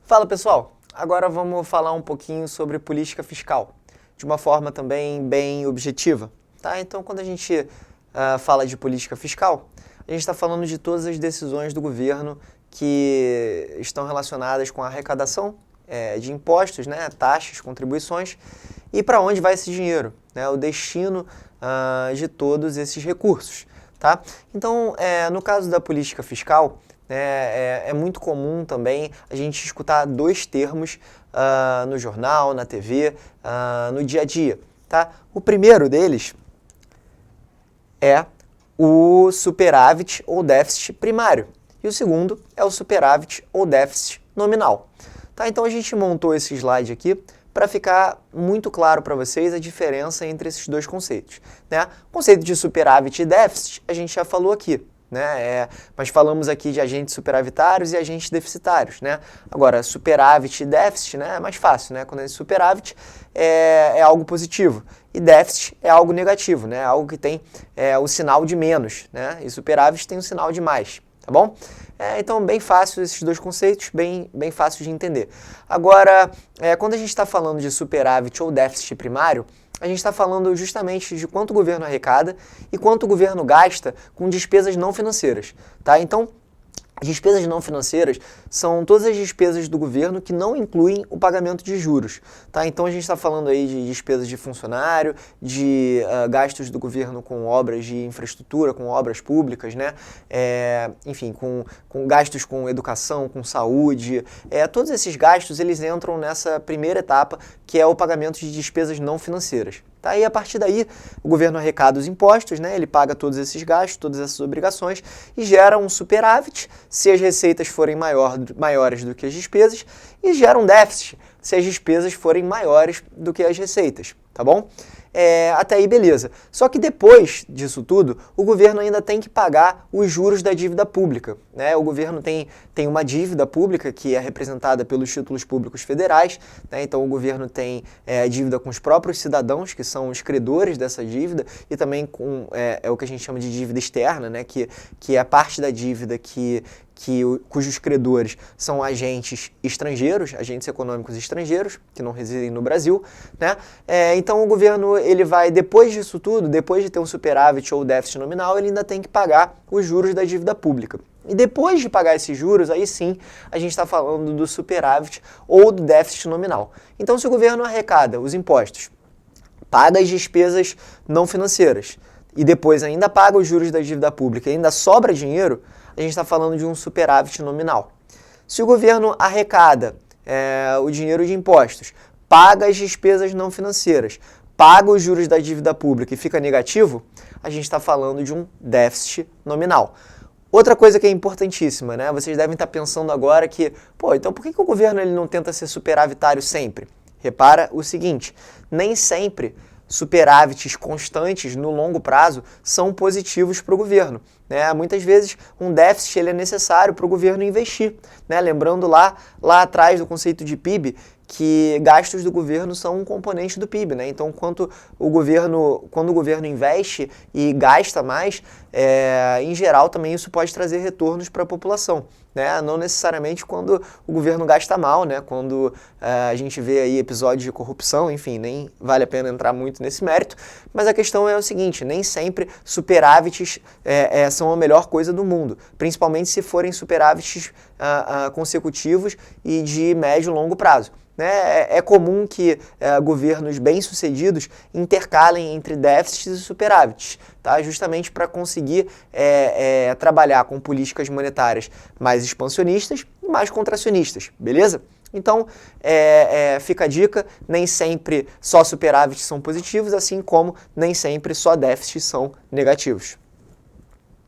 Fala pessoal, agora vamos falar um pouquinho sobre política fiscal, de uma forma também bem objetiva, tá? Então quando a gente fala de política fiscal, a gente está falando de todas as decisões do governo que estão relacionadas com a arrecadação de impostos, né, taxas, contribuições, e para onde vai esse dinheiro, né, o destino de todos esses recursos, tá? Então, no caso da política fiscal, é muito comum também a gente escutar dois termos no jornal, na TV, no dia a dia, tá? O primeiro deles é o superávit ou déficit primário e o segundo é o superávit ou déficit nominal. Tá? Então a gente montou esse slide aqui para ficar muito claro para vocês a diferença entre esses dois conceitos, né? O conceito de superávit e déficit a gente já falou aqui, né? Mas falamos aqui de agentes superavitários e agentes deficitários, né? Agora, superávit e déficit, né, é mais fácil, né? Quando é superávit é algo positivo e déficit é algo negativo, né? Algo que tem o sinal de menos, né? E superávit tem o sinal de mais, tá bom? Então, bem fácil esses dois conceitos, bem fácil de entender. Agora, quando a gente está falando de superávit ou déficit primário, a gente está falando justamente de quanto o governo arrecada e quanto o governo gasta com despesas não financeiras, tá? Então, as despesas não financeiras são todas as despesas do governo que não incluem o pagamento de juros, tá? Então a gente está falando aí de despesas de funcionário, de gastos do governo com obras de infraestrutura, com obras públicas, né? Enfim, com gastos com educação, com saúde. Todos esses gastos eles entram nessa primeira etapa, que é o pagamento de despesas não financeiras. Tá? E a partir daí, o governo arrecada os impostos, né? Ele paga todos esses gastos, todas essas obrigações e gera um superávit se as receitas forem maiores do que as despesas e gera um déficit se as despesas forem maiores do que as receitas, tá bom? Até aí beleza. Só que depois disso tudo, o governo ainda tem que pagar os juros da dívida pública, né? O governo tem uma dívida pública que é representada pelos títulos públicos federais, né? Então o governo tem dívida com os próprios cidadãos, que são os credores dessa dívida, e também com o que a gente chama de dívida externa, né? Que é a parte da dívida cujos credores são agentes estrangeiros, agentes econômicos estrangeiros, que não residem no Brasil, né? Então o governo, ele vai, depois disso tudo, depois de ter um superávit ou déficit nominal, ele ainda tem que pagar os juros da dívida pública. E depois de pagar esses juros, aí sim, a gente está falando do superávit ou do déficit nominal. Então se o governo arrecada os impostos, paga as despesas não financeiras e depois ainda paga os juros da dívida pública e ainda sobra dinheiro, a gente está falando de um superávit nominal. Se o governo arrecada o dinheiro de impostos, paga as despesas não financeiras, paga os juros da dívida pública e fica negativo, a gente está falando de um déficit nominal. Outra coisa que é importantíssima, né? Vocês devem estar pensando agora que, então por que o governo ele não tenta ser superavitário sempre? Repara o seguinte, nem sempre superávites constantes no longo prazo são positivos para o governo, né? Muitas vezes um déficit ele é necessário para o governo investir, né? Lembrando lá atrás do conceito de PIB, que gastos do governo são um componente do PIB, né? Então, quando o governo investe e gasta mais, em geral também isso pode trazer retornos para a população, né? Não necessariamente quando o governo gasta mal, né? Quando a gente vê aí episódios de corrupção, enfim, nem vale a pena entrar muito nesse mérito, mas a questão é o seguinte, nem sempre superávites são a melhor coisa do mundo, principalmente se forem superávites consecutivos e de médio e longo prazo. É comum que governos bem-sucedidos intercalem entre déficits e superávites, tá? Justamente para conseguir trabalhar com políticas monetárias mais expansionistas e mais contracionistas, beleza? Então, fica a dica, nem sempre só superávites são positivos, assim como nem sempre só déficits são negativos.